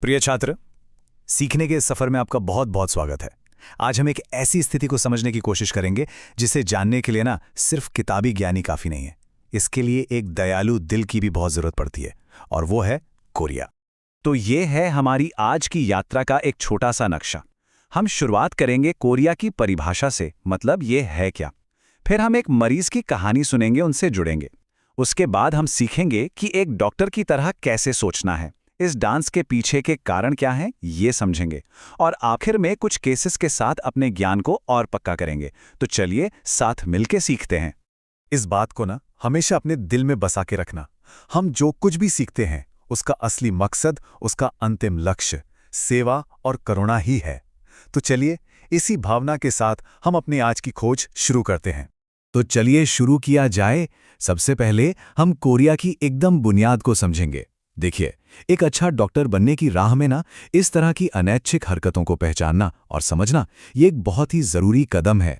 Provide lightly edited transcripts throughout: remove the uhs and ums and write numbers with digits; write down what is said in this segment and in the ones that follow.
प्रिय छात्र, सीखने के इस सफर में आपका बहुत बहुत स्वागत है। आज हम एक ऐसी स्थिति को समझने की कोशिश करेंगे जिसे जानने के लिए ना सिर्फ किताबी ज्ञानी काफी नहीं है। इसके लिए एक दयालु दिल की भी बहुत जरूरत पड़ती है, और वो है कोरिया। तो ये है हमारी आज की यात्रा का एक छोटा सा नक्शा। हम शुरुआत करेंगे कोरिया की परिभाषा से, मतलब ये है क्या। फिर हम एक मरीज की कहानी सुनेंगे, उनसे जुड़ेंगे। उसके बाद हम सीखेंगे कि एक डॉक्टर की तरह कैसे सोचना है, इस डांस के पीछे के कारण क्या हैं ये समझेंगे, और आखिर में कुछ केसेस के साथ अपने ज्ञान को और पक्का करेंगे। तो चलिए साथ मिलके सीखते हैं। इस बात को ना हमेशा अपने दिल में बसा के रखना। हम जो कुछ भी सीखते हैं उसका असली मकसद, उसका अंतिम लक्ष्य सेवा और करुणा ही है। तो चलिए इसी भावना के साथ हम अपनी आज की खोज शुरू करते हैं। तो चलिए शुरू किया जाए। सबसे पहले हम कोरिया की एकदम बुनियाद को समझेंगे। देखिए, एक अच्छा डॉक्टर बनने की राह में ना इस तरह की अनैच्छिक हरकतों को पहचानना और समझना ये एक बहुत ही जरूरी कदम है।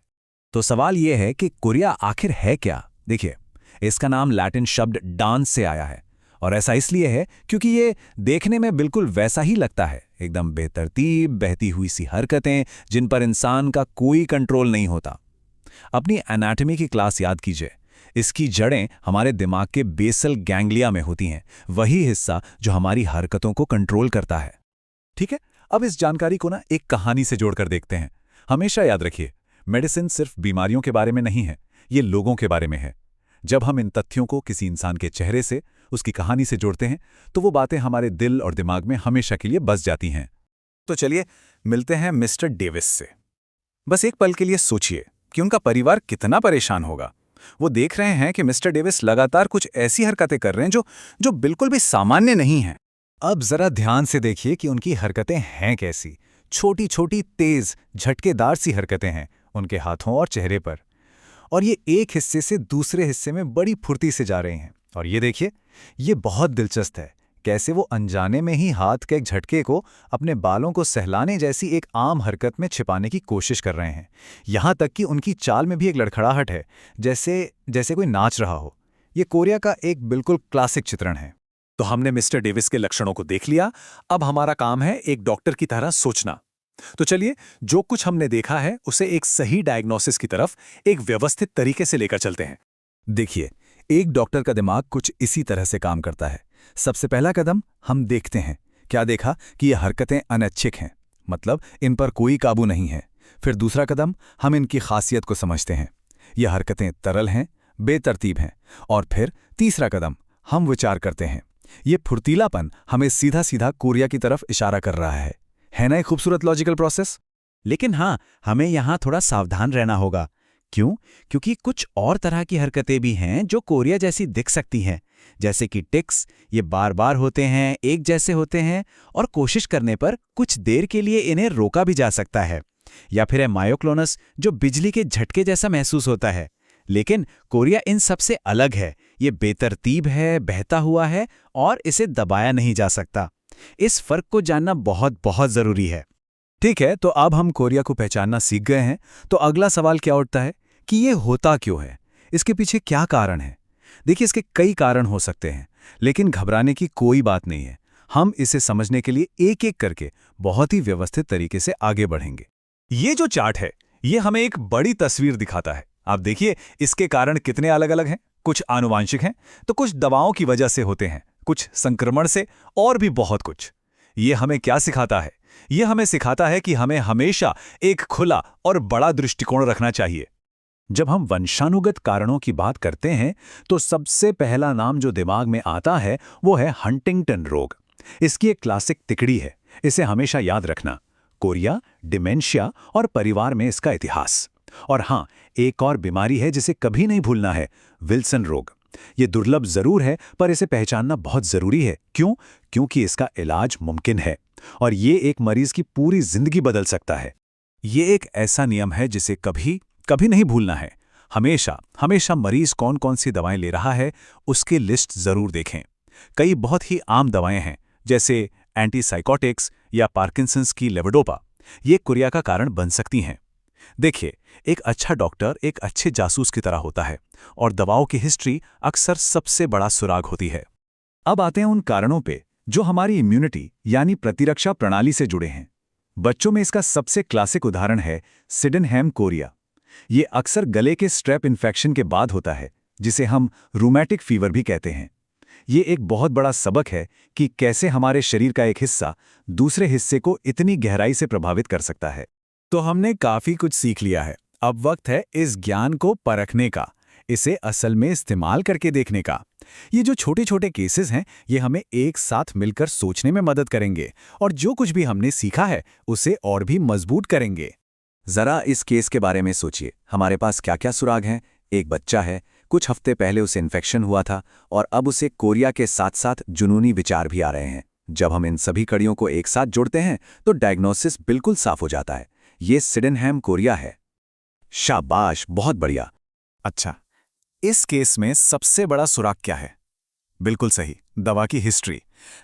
तो सवाल ये है कि कोरिया आखिर है क्या। देखिए, इसका नाम लैटिन शब्द डांस से आया है, और ऐसा इसलिए है क्योंकि ये देखने में बिल्कुल वैसा ही लगता है, एकदम बेतरतीब बहती हुई सी हरकतें जिन पर इंसान का कोई कंट्रोल नहीं होता। अपनी एनाटॉमी की क्लास याद कीजिए। इसकी जड़ें हमारे दिमाग के बेसल गैंग्लिया में होती हैं, वही हिस्सा जो हमारी हरकतों को कंट्रोल करता है। ठीक है, अब इस जानकारी को ना एक कहानी से जोड़कर देखते हैं। हमेशा याद रखिए, मेडिसिन सिर्फ बीमारियों के बारे में नहीं है, ये लोगों के बारे में है। जब हम इन तथ्यों को किसी इंसान के चेहरे से, उसकी कहानी से जोड़ते हैं, तो वो बातें हमारे दिल और दिमाग में हमेशा के लिए बस जाती हैं। तो चलिए मिलते हैं मिस्टर डेविस से। बस एक पल के लिए सोचिए कि उनका परिवार कितना परेशान होगा। वो देख रहे हैं कि मिस्टर डेविस लगातार कुछ ऐसी हरकतें कर रहे हैं जो बिल्कुल भी सामान्य नहीं हैं। अब जरा ध्यान से देखिए कि उनकी हरकतें हैं कैसी। छोटी छोटी तेज झटकेदार सी हरकतें हैं उनके हाथों और चेहरे पर, और ये एक हिस्से से दूसरे हिस्से में बड़ी फुर्ती से जा रहे हैं। और ये देखिए, ये बहुत दिलचस्प है कैसे वो अनजाने में ही हाथ के एक झटके को अपने बालों को सहलाने जैसी एक आम हरकत में छिपाने की कोशिश कर रहे हैं। यहां तक कि उनकी चाल में भी एक लड़खड़ाहट है, जैसे कोई नाच रहा हो। ये कोरिया का एक बिल्कुल क्लासिक चित्रण है। तो हमने मिस्टर डेविस के लक्षणों को देख लिया। अब हमारा काम है एक डॉक्टर की तरह सोचना। तो चलिए, जो कुछ हमने देखा है उसे एक सही डायग्नोसिस की तरफ एक व्यवस्थित तरीके से लेकर चलते हैं। देखिए, एक डॉक्टर का दिमाग कुछ इसी तरह से काम करता है। सबसे पहला कदम हम देखते हैं। क्या देखा कि ये हरकतें अनैच्छिक हैं, मतलब इन पर कोई काबू नहीं है। फिर दूसरा कदम, हम इनकी खासियत को समझते हैं। ये हरकतें तरल हैं, बेतरतीब हैं। और फिर तीसरा कदम, हम विचार करते हैं। ये फुर्तीलापन हमें सीधा सीधा कोरिया की तरफ इशारा कर रहा है ना एक खूबसूरत लॉजिकल प्रोसेस। लेकिन हाँ, हमें यहाँ थोड़ा सावधान रहना होगा। क्यों? क्योंकि कुछ और तरह की हरकतें भी हैं जो कोरिया जैसी दिख सकती हैं, जैसे कि टिक्स। ये बार बार होते हैं, एक जैसे होते हैं, और कोशिश करने पर कुछ देर के लिए इन्हें रोका भी जा सकता है। या फिर है मायोक्लोनस, जो बिजली के झटके जैसा महसूस होता है। लेकिन कोरिया इन सब से अलग है। ये बेतरतीब है, बहता हुआ है, और इसे दबाया नहीं जा सकता। इस फर्क को जानना बहुत बहुत जरूरी है। ठीक है, तो अब हम कोरिया को पहचानना सीख गए हैं। तो अगला सवाल क्या उठता है कि ये होता क्यों है, इसके पीछे क्या कारण है। देखिए, इसके कई कारण हो सकते हैं, लेकिन घबराने की कोई बात नहीं है। हम इसे समझने के लिए एक एक करके बहुत ही व्यवस्थित तरीके से आगे बढ़ेंगे। ये जो चार्ट है, ये हमें एक बड़ी तस्वीर दिखाता है। आप देखिए, इसके कारण कितने अलग अलग हैं। कुछ आनुवांशिक हैं, तो कुछ दवाओं की वजह से होते हैं, कुछ संक्रमण से, और भी बहुत कुछ। ये हमें क्या सिखाता है? ये हमें सिखाता है कि हमें हमेशा एक खुला और बड़ा दृष्टिकोण रखना चाहिए। जब हम वंशानुगत कारणों की बात करते हैं, तो सबसे पहला नाम जो दिमाग में आता है वो है हंटिंगटन रोग। इसकी एक क्लासिक तिकड़ी है, इसे हमेशा याद रखना। कोरिया, डिमेंशिया और परिवार में इसका इतिहास। और हाँ, एक और बीमारी है जिसे कभी नहीं भूलना है, विल्सन रोग। ये दुर्लभ जरूर है, पर इसे पहचानना बहुत जरूरी है। क्यों? क्योंकि इसका इलाज मुमकिन है, और ये एक मरीज की पूरी जिंदगी बदल सकता है। ये एक ऐसा नियम है जिसे कभी कभी नहीं भूलना है। हमेशा हमेशा मरीज कौन कौन सी दवाएं ले रहा है उसकी लिस्ट जरूर देखें। कई बहुत ही आम दवाएं हैं, जैसे एंटीसाइकोटिक्स या पार्किंसंस की लेवोडोपा। ये कोरिया का कारण बन सकती हैं। देखिए, एक अच्छा डॉक्टर एक अच्छे जासूस की तरह होता है, और दवाओं की हिस्ट्री अक्सर सबसे बड़ा सुराग होती है। अब आते हैं उन कारणों पे जो हमारी इम्यूनिटी यानी प्रतिरक्षा प्रणाली से जुड़े हैं। बच्चों में इसका सबसे क्लासिक उदाहरण है सिडेनहैम कोरिया। ये अक्सर गले के स्ट्रेप इन्फेक्शन के बाद होता है, जिसे हम रूमेटिक फीवर भी कहते हैं। ये एक बहुत बड़ा सबक है कि कैसे हमारे शरीर का एक हिस्सा दूसरे हिस्से को इतनी गहराई से प्रभावित कर सकता है। तो हमने काफी कुछ सीख लिया है। अब वक्त है इस ज्ञान को परखने का, इसे असल में इस्तेमाल करके देखने का। ये जो छोटे छोटे केसेस हैं, ये हमें एक साथ मिलकर सोचने में मदद करेंगे और जो कुछ भी हमने सीखा है उसे और भी मजबूत करेंगे। जरा इस केस के बारे में सोचिए, हमारे पास क्या क्या सुराग हैं। एक बच्चा है, कुछ हफ्ते पहले उसे इन्फेक्शन हुआ था और अब उसे कोरिया के साथ साथ जुनूनी विचार भी आ रहे हैं। जब हम इन सभी कड़ियों को एक साथ जोड़ते हैं तो डायग्नोसिस बिल्कुल साफ हो जाता है। ये सिडेनहैम कोरिया है। शाबाश, बहुत बढ़िया। अच्छा, इस केस में सबसे बड़ा सुराग क्या है? बिल्कुल सही, दवा की हिस्ट्री।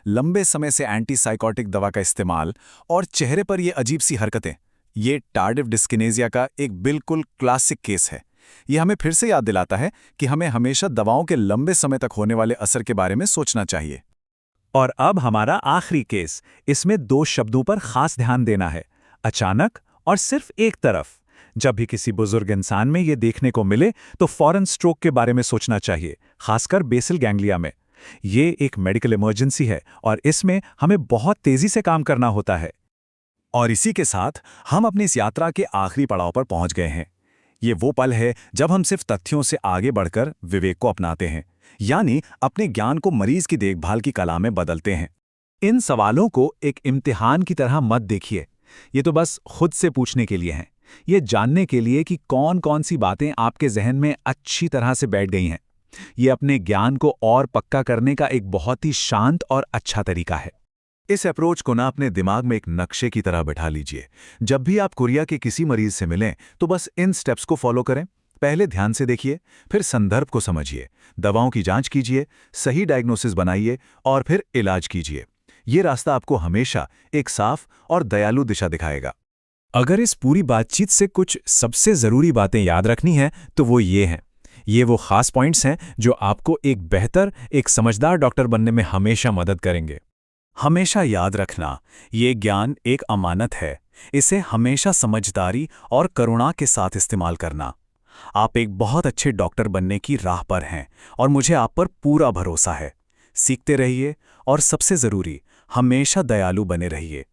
लंबे समय से एंटीसाइकोटिक दवा का इस्तेमाल और चेहरे पर ये अजीब सी हरकतें, ये टार्डिव डिस्किनेजिया का एक बिल्कुल क्लासिक केस है। ये हमें फिर से याद दिलाता है कि हमें हमेशा दवाओं के लंबे समय तक होने वाले असर के बारे में सोचना चाहिए। और अब हमारा आखिरी केस, इसमें 2 शब्दों पर खास ध्यान देना है, अचानक और सिर्फ एक तरफ। जब भी किसी बुजुर्ग इंसान में ये देखने को मिले तो फौरन स्ट्रोक के बारे में सोचना चाहिए, खासकर बेसल गैंग्लिया में। ये एक मेडिकल इमरजेंसी है और इसमें हमें बहुत तेजी से काम करना होता है। और इसी के साथ हम अपनी इस यात्रा के आखिरी पड़ाव पर पहुंच गए हैं। ये वो पल है जब हम सिर्फ तथ्यों से आगे बढ़कर विवेक को अपनाते हैं, यानी अपने ज्ञान को मरीज की देखभाल की कला में बदलते हैं। इन सवालों को एक इम्तिहान की तरह मत देखिए। ये तो बस खुद से पूछने के लिए हैं, ये जानने के लिए कि कौन कौन सी बातें आपके जहन में अच्छी तरह से बैठ गई हैं। ये अपने ज्ञान को और पक्का करने का एक बहुत ही शांत और अच्छा तरीका है। इस अप्रोच को ना अपने दिमाग में एक नक्शे की तरह बैठा लीजिए। जब भी आप कोरिया के किसी मरीज से मिलें तो बस इन स्टेप्स को फॉलो करें। पहले ध्यान से देखिए, फिर संदर्भ को समझिए, दवाओं की जांच कीजिए, सही डायग्नोसिस बनाइए और फिर इलाज कीजिए। ये रास्ता आपको हमेशा एक साफ और दयालु दिशा दिखाएगा। अगर इस पूरी बातचीत से कुछ सबसे ज़रूरी बातें याद रखनी हैं तो वो ये हैं। ये वो खास पॉइंट्स हैं जो आपको एक बेहतर, एक समझदार डॉक्टर बनने में हमेशा मदद करेंगे। हमेशा याद रखना, ये ज्ञान एक अमानत है। इसे हमेशा समझदारी और करुणा के साथ इस्तेमाल करना। आप एक बहुत अच्छे डॉक्टर बनने की राह पर हैं और मुझे आप पर पूरा भरोसा है। सीखते रहिए और सबसे ज़रूरी, हमेशा दयालु बने रहिए।